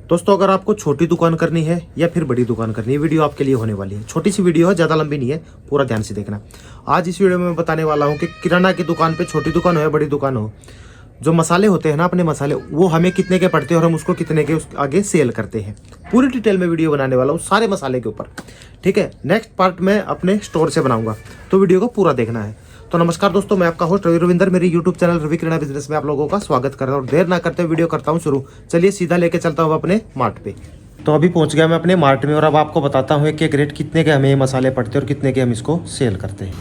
दोस्तों अगर आपको छोटी दुकान करनी है या फिर बड़ी दुकान करनी है, वीडियो आपके लिए होने वाली है। छोटी सी वीडियो है, ज़्यादा लंबी नहीं है, पूरा ध्यान से देखना। आज इस वीडियो में मैं बताने वाला हूँ कि किराना की दुकान पे, छोटी दुकान हो या बड़ी दुकान हो, जो मसाले होते हैं ना, अपने मसाले, वो हमें कितने के पड़ते हैं और हम उसको कितने के आगे सेल करते हैं। पूरी डिटेल में वीडियो बनाने वाला हूँ सारे मसाले के ऊपर, ठीक है। नेक्स्ट पार्ट मैं अपने स्टोर से बनाऊंगा, तो वीडियो को पूरा देखना है। तो नमस्कार दोस्तों, मैं आपका होस्ट रवि रविंदर, मेरी यूट्यूब चैनल रवि किराना बिजनेस में आप लोगों का स्वागत कर रहा हूँ। और देर ना करते वीडियो करता हूँ शुरू। चलिए सीधा लेके चलता हूँ अपने मार्ट पे। तो अभी पहुंच गया मैं अपने मार्ट में और अब आपको बताता हूँ कि रेट कितने के हमें ये मसाले पड़ते हैं और कितने के हम इसको सेल करते हैं।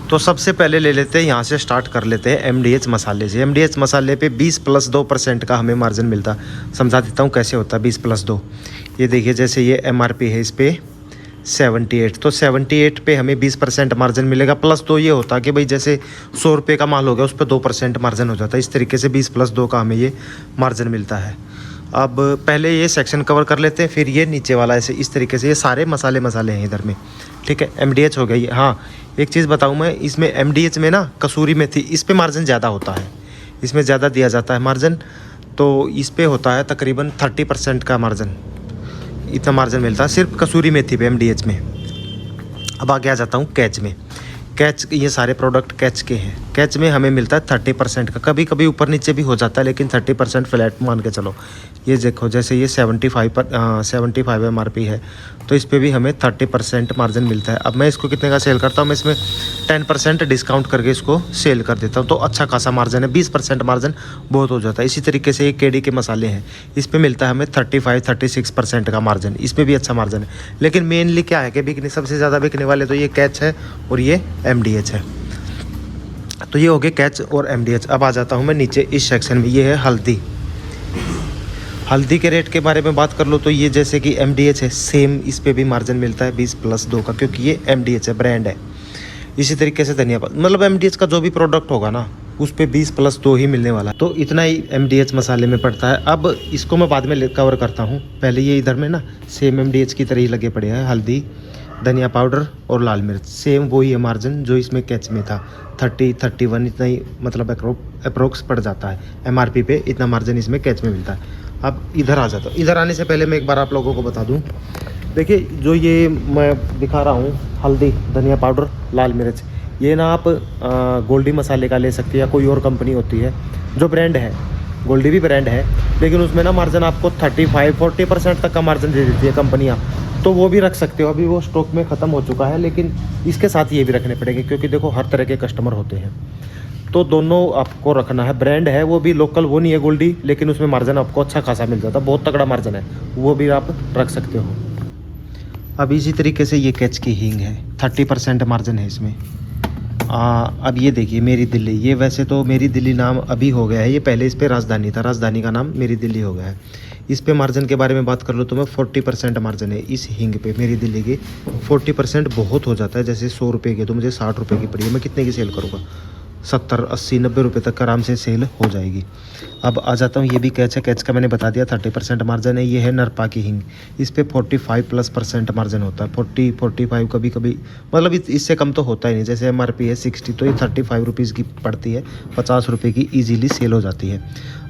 तो सबसे पहले ले लेते हैं, यहाँ से स्टार्ट कर लेते हैं MDH मसाले से। MDH मसाले पे 20+2% का हमें मार्जिन मिलता। समझा देता हूँ कैसे होता है 20+2। ये देखिए, जैसे ये MRP है इस पर 78, तो 78 पे हमें 20% मार्जिन मिलेगा। +2 ये होता है कि भाई जैसे 100 रुपये का माल हो गया, उस पर 2% मार्जिन हो जाता है। इस तरीके से 20+2 का हमें ये मार्जिन मिलता है। अब पहले ये सेक्शन कवर कर लेते हैं, फिर ये नीचे वाला ऐसे इस तरीके से। ये सारे मसाले हैं इधर में, ठीक है। MDH हो गई। हाँ, एक चीज़ बताऊँ मैं, इसमें MDH में ना कसूरी मेथी, इस पे मार्जिन ज़्यादा होता है, इसमें ज़्यादा दिया जाता है मार्जिन। तो इस पे होता है तकरीबन 30% का मार्जिन, इतना मार्जिन मिलता है सिर्फ कसूरी मेथी पे MDH में। अब आगे आ जाता हूँ कैच में। कैच, ये सारे प्रोडक्ट कैच के हैं। कैच में हमें मिलता है 30% का, कभी कभी ऊपर नीचे भी हो जाता है, लेकिन 30% फ्लैट मान के चलो। ये देखो, जैसे ये 75 MRP है, तो इस पे भी हमें 30% मार्जिन मिलता है। अब मैं इसको कितने का सेल करता हूँ, मैं इसमें 10% डिस्काउंट करके इसको सेल कर देता हूँ, तो अच्छा खासा मार्जिन है। 20% मार्जिन बहुत हो जाता है। इसी तरीके से ये केडी के मसाले हैं, इस पे मिलता है हमें 35-36% का मार्जिन, इसमें भी अच्छा मार्जिन है। लेकिन मेनली क्या है कि बिकने, सबसे ज़्यादा बिकने वाले तो ये कैच है और ये MDH है। तो ये हो गए कैच और MDH। अब आ जाता हूँ मैं नीचे इस सेक्शन में, ये है हल्दी। हल्दी के रेट के बारे में बात कर लो तो ये जैसे कि MDH है, सेम इस पे भी मार्जिन मिलता है 20+2 का, क्योंकि ये MDH है, ब्रांड है। इसी तरीके से धनिया, मतलब MDH का जो भी प्रोडक्ट होगा ना, उस पे 20+2 ही मिलने वाला है। तो इतना ही MDH मसाले में पड़ता है। अब इसको मैं बाद में कवर करता हूँ। पहले ये इधर में ना सेम MDH की तरह ही लगे पड़े हैं, हल्दी, धनिया पाउडर और लाल मिर्च, सेम वही है मार्जिन जो इसमें कैच में था। 30-31 इतना ही, मतलब अप्रोक्स पड़ जाता है। MRP पे इतना मार्जिन इसमें कैच में मिलता है। अब इधर आ जाता हूँ। इधर आने से पहले मैं एक बार आप लोगों को बता दूँ, देखिए जो ये मैं दिखा रहा हूँ, हल्दी, धनिया पाउडर, लाल मिर्च, ये ना आप गोल्डी मसाले का ले सकते हैं, या कोई और कंपनी होती है जो ब्रांड है, गोल्डी भी ब्रांड है, लेकिन उसमें ना मार्जिन आपको 35-40% तक का मार्जिन दे देती है कंपनियाँ। तो वो भी रख सकते हो, अभी वो स्टॉक में ख़त्म हो चुका है, लेकिन इसके साथ ये भी रखने पड़ेंगे, क्योंकि देखो हर तरह के कस्टमर होते हैं, तो दोनों आपको रखना है। ब्रांड है वो भी, लोकल वो नहीं है गोल्डी, लेकिन उसमें मार्जिन आपको अच्छा खासा मिल जाता है, बहुत तगड़ा मार्जिन है, वो भी आप रख सकते हो। अब इसी तरीके से ये कैच की हींग है, 30% मार्जिन है इसमें। अब ये देखिए मेरी दिल्ली, ये वैसे तो मेरी दिल्ली नाम अभी हो गया है, ये पहले इस पर राजधानी था, राजधानी का नाम मेरी दिल्ली हो गया है। इस पे मार्जिन के बारे में बात कर लो तो मैं 40% मार्जिन है इस हींग पे, मेरी दिल्ली की। 40% बहुत हो जाता है। जैसे 100 रुपये की तो मुझे 60 रुपये की पड़ी है, मैं कितने की सेल करूँगा? 70, 80, 90 रुपये तक आराम से सेल हो जाएगी। अब आ जाता हूँ, ये भी कैच है, कैच का मैंने बता दिया 30% मार्जिन है। ये है नरपा की हींग, इस पे 45+% मार्जिन होता है। 40-45 कभी कभी, मतलब इससे कम तो होता ही नहीं। जैसे MRP है 60, तो ये 35 रुपीज़ की पड़ती है, 50 रुपये की ईजीली सेल हो जाती है।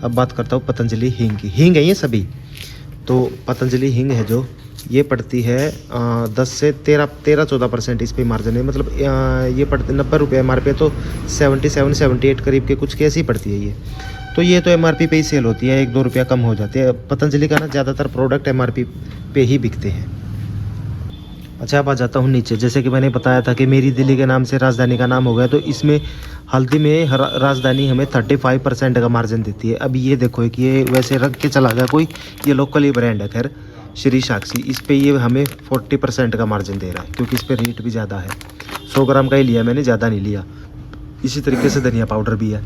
अब बात करता हूँ पतंजलि हींग की। हींग है ये सभी, तो पतंजलि हींग है जो, ये पड़ती है 10 से 13-14% इस पे मार्जिन है। मतलब ये पड़ती 90 रुपये MRP, तो 77-78 करीब के कुछ कैसी पड़ती है ये। तो ये तो MRP पे ही सेल होती है, 1-2 रुपया कम हो जाती है। पतंजलि का ना ज़्यादातर प्रोडक्ट MRP पे ही बिकते हैं। अच्छा, अब आ जाता हूँ नीचे। जैसे कि मैंने बताया था कि मेरी दिल्ली के नाम से राजधानी का नाम हो गया, तो इसमें हल्दी में राजधानी हमें 35% का मार्जिन देती है। अब ये देखो कि ये वैसे रख के चला गया कोई, ये लोकल ही ब्रांड है, खैर श्री साक्षी, इस पे ये हमें 40% का मार्जिन दे रहा है, क्योंकि इस पे रेट भी ज़्यादा है। 100 ग्राम का ही लिया मैंने, ज़्यादा नहीं लिया। इसी तरीके से धनिया पाउडर भी है,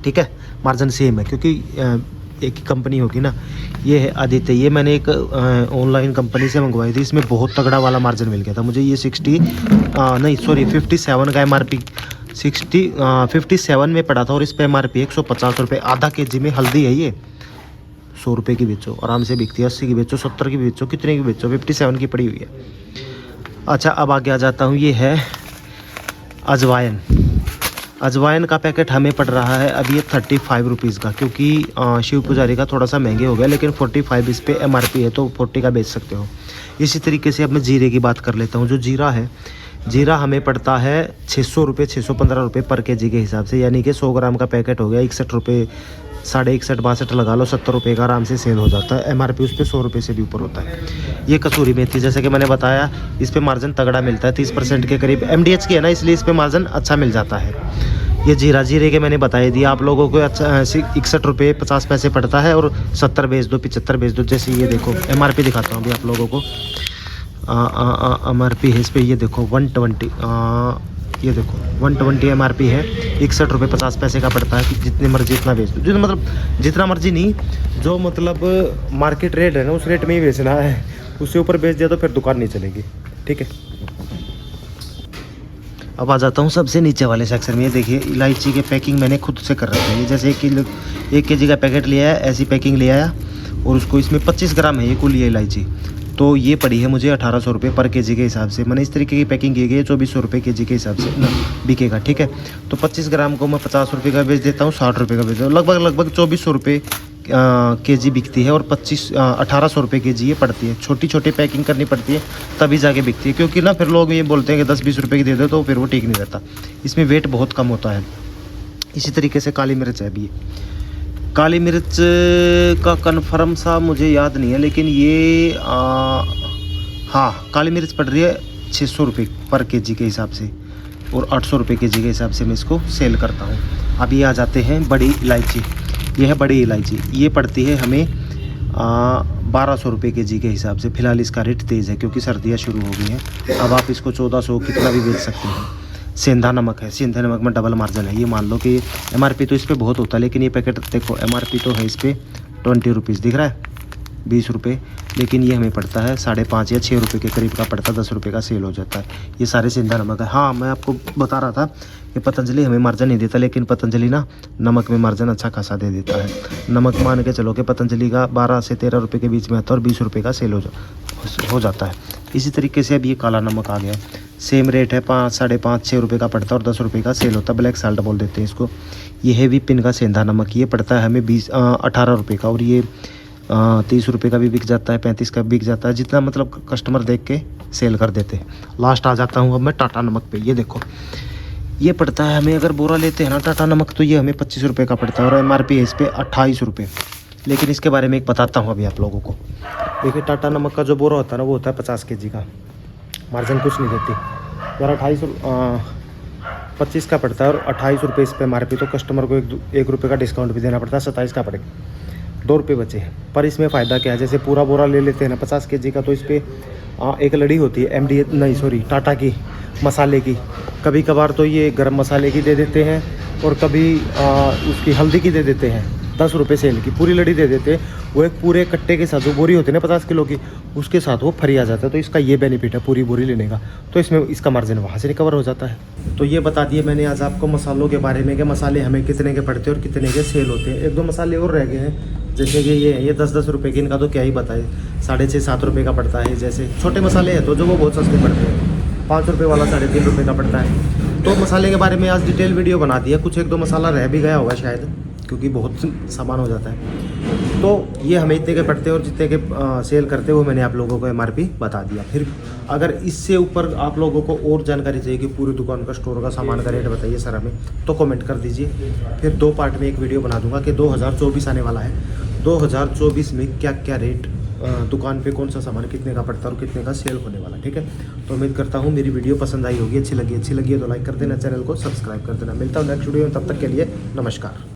ठीक है, मार्जिन सेम है, क्योंकि एक ही कंपनी होगी ना। ये है आदित्य, ये मैंने एक ऑनलाइन कंपनी से मंगवाई थी, इसमें बहुत तगड़ा वाला मार्जिन मिल गया था मुझे। ये 57 का MRP, 57 में पड़ा था, और इस पे MRP 150 रुपये। आधा kg में हल्दी है ये, 100 रुपये की बेचो, आराम से बिकती है। 80 की बेचो, 70 की बेचो, कितने की बेचो, 57 की पड़ी हुई है। अच्छा, अब आगे आ जाता हूँ, ये है अजवाइन। अजवाइन का पैकेट हमें पड़ रहा है अभी ये 35 रुपीज़ का, क्योंकि शिव पुजारी का थोड़ा सा महंगे हो गया, लेकिन 45 इस पे MRP है, तो 40 का बेच सकते हो। इसी तरीके से अब मैं जीरे की बात कर लेता हूँ। जो जीरा है, जीरा हमें पड़ता है 600 रुपये 615 रुपये पर केजी के हिसाब से, यानी कि 100 ग्राम का पैकेट हो गया 61 रुपये, 61.5 62 लगा लो, 70 रुपये का आराम से सेल हो जाता है। MRP उस पर 100 रुपये से भी ऊपर होता है। ये कसूरी मेथी, जैसे कि मैंने बताया, इस पे मार्जिन तगड़ा मिलता है, 30% के करीब MDH की है ना, इसलिए इस पे मार्जिन अच्छा मिल जाता है। ये जीरे के मैंने बताई दिया आप लोगों को, अच्छा 61 रुपये 50 पैसे पड़ता है, और 70 बेच दो 75 बेच दो। जैसे ये देखो MRP दिखाता हूँ अभी आप लोगों को। MRP है इस पर, ये देखो 120, ये देखो 120 MRP है, 61 रुपये 50 पैसे का पड़ता है। जितने मर्जी इतना बेच दो, जितना मतलब जितना मर्जी नहीं, जो मतलब मार्केट रेट है ना उस रेट में ही बेचना है, उससे ऊपर बेच दिया तो फिर दुकान नहीं चलेगी, ठीक है। अब आ जाता हूँ सबसे नीचे वाले सेक्शन में। ये देखिए इलायची के पैकिंग मैंने खुद से कर रखी है। जैसे 1 केजी का पैकेट लिया है, ऐसी पैकिंग ले आया, और उसको इसमें 25 ग्राम है ये कुल ये इलायची, तो ये पड़ी है मुझे 1800 रुपये पर केजी के हिसाब से। मैंने इस तरीके की पैकिंग की गई है, 2400 रुपये केजी के हिसाब से बिकेगा, ठीक है। तो 25 ग्राम को मैं 50 रुपये का बेच देता हूँ, 60 रुपये का बेच देता हूँ, लगभग 2400 रुपये केजी बिकती है, और 1800 रुपये केजी ये पड़ती है। छोटी पैकिंग करनी पड़ती है तभी जाके बिकती है, क्योंकि ना फिर लोग ये बोलते हैं कि 10-20 रुपये की दे दो, तो फिर वो ठीक नहीं रहता। इसमें वेट बहुत कम होता है। इसी तरीके से काली मिर्च है अभी, काली मिर्च का कन्फर्म सा मुझे याद नहीं है, लेकिन ये हाँ काली मिर्च पड़ रही है 600 रुपये पर केजी के हिसाब से, और 800 रुपये केजी के हिसाब से मैं इसको सेल करता हूँ। अभी आ जाते हैं बड़ी इलायची। ये है बड़ी इलायची, ये पड़ती है हमें 1200 रुपये केजी के हिसाब से। फिलहाल इसका रेट तेज़ है क्योंकि सर्दियाँ शुरू हो गई हैं। अब आप इसको 1400 कितना भी बेच सकते हैं। सेंधा नमक है, सेंधा नमक में डबल मार्जिन है। ये मान लो कि MRP तो इस पर बहुत होता है, लेकिन ये पैकेट देखो MRP तो है इस पर 20 रुपीज़ दिख रहा है, 20 रुपये, लेकिन ये हमें पड़ता है 5.5 या 6 रुपये के करीब का पड़ता है, 10 रुपये का सेल हो जाता है। ये सारे सेंधा नमक है। हाँ मैं आपको बता रहा था कि पतंजलि हमें मार्जिन नहीं देता, लेकिन पतंजलि ना नमक में मार्जिन अच्छा खासा दे देता है। नमक मान के चलो कि पतंजलि का 12 से 13 रुपये के बीच में आता है, और 20 रुपये का सेल हो जाता है। इसी तरीके से अब ये काला नमक आ गया, सेम रेट है, 5 5.5 6 रुपये का पड़ता है, और 10 रुपये का सेल होता है। ब्लैक साल्ट बोल देते हैं इसको। ये है विपिन का सेंधा नमक, ये पड़ता है हमें 18 रुपये का, और ये 30 रुपये का भी बिक जाता है, 35 का बिक जाता है, जितना मतलब कस्टमर देख के सेल कर देते हैं। लास्ट आ जाता हूँ अब मैं टाटा नमक पे। ये देखो ये पड़ता है हमें, अगर बोरा लेते हैं ना टाटा नमक, तो ये हमें 25 रुपये का पड़ता है, और MRP है इस पर 28 रुपये। लेकिन इसके बारे में एक बताता हूँ अभी आप लोगों को। देखिए टाटा नमक का जो बोरा होता है ना, वो होता है 50 केजी का, मार्जिन कुछ नहीं देती, और 25 का पड़ता है, और 28 रुपये इस पर MRP। तो कस्टमर को 1 रुपये का डिस्काउंट भी देना पड़ता है, 27 का पड़ेगा, 2 रुपये बचे हैं। पर इसमें फ़ायदा क्या है, जैसे पूरा बोरा ले लेते हैं ना 50 केजी का, तो इस पर एक लड़ी होती है टाटा की मसाले की। कभी कभार तो ये गरम मसाले की दे देते हैं, और कभी उसकी हल्दी की दे देते हैं, 10 रुपये सेल की पूरी लड़ी दे देते हैं। वो एक पूरे कट्टे के साथ जो बोरी होती है ना 50 किलो की, उसके साथ वो फ्री आ जाता है। तो इसका ये बेनिफिट है पूरी बोरी लेने का, तो इसमें इसका मार्जिन वहाँ से रिकवर हो जाता है। तो ये बता दिए मैंने आज आपको मसालों के बारे में, कि मसाले हमें कितने के पड़ते हैं और कितने के सेल होते हैं। 1-2 मसाले और रह गए हैं, जैसे कि ये 10-10 रुपये के, इनका तो क्या ही बताए, 6.5-7 रुपये का पड़ता है। जैसे छोटे मसाले हैं तो जो वो बहुत सस्ते पड़ते हैं, 5 रुपये वाला 3.5 रुपये का पड़ता है। तो मसाले के बारे में आज डिटेल वीडियो बना दिया। कुछ 1-2 मसाला रह भी गया होगा शायद, क्योंकि बहुत सामान हो जाता है। तो ये हमें इतने के पड़ते हैं, और जितने के सेल करते हैं वो मैंने आप लोगों को MRP बता दिया। फिर अगर इससे ऊपर आप लोगों को और जानकारी चाहिए कि पूरी दुकान का, स्टोर का सामान का रेट बताइए सर हमें, तो कमेंट कर दीजिए। फिर 2 पार्ट में एक वीडियो बना दूंगा कि 2024 आने वाला है, 2024 में क्या क्या रेट दुकान पे कौन सा सामान कितने का पड़ता है और कितने का सेल होने वाला, ठीक है। तो उम्मीद करता हूँ मेरी वीडियो पसंद आई होगी, अच्छी लगी है तो लाइक कर देना, चैनल को सब्सक्राइब कर देना। मिलता हूँ नेक्स्ट वीडियो में, तब तक के लिए नमस्कार।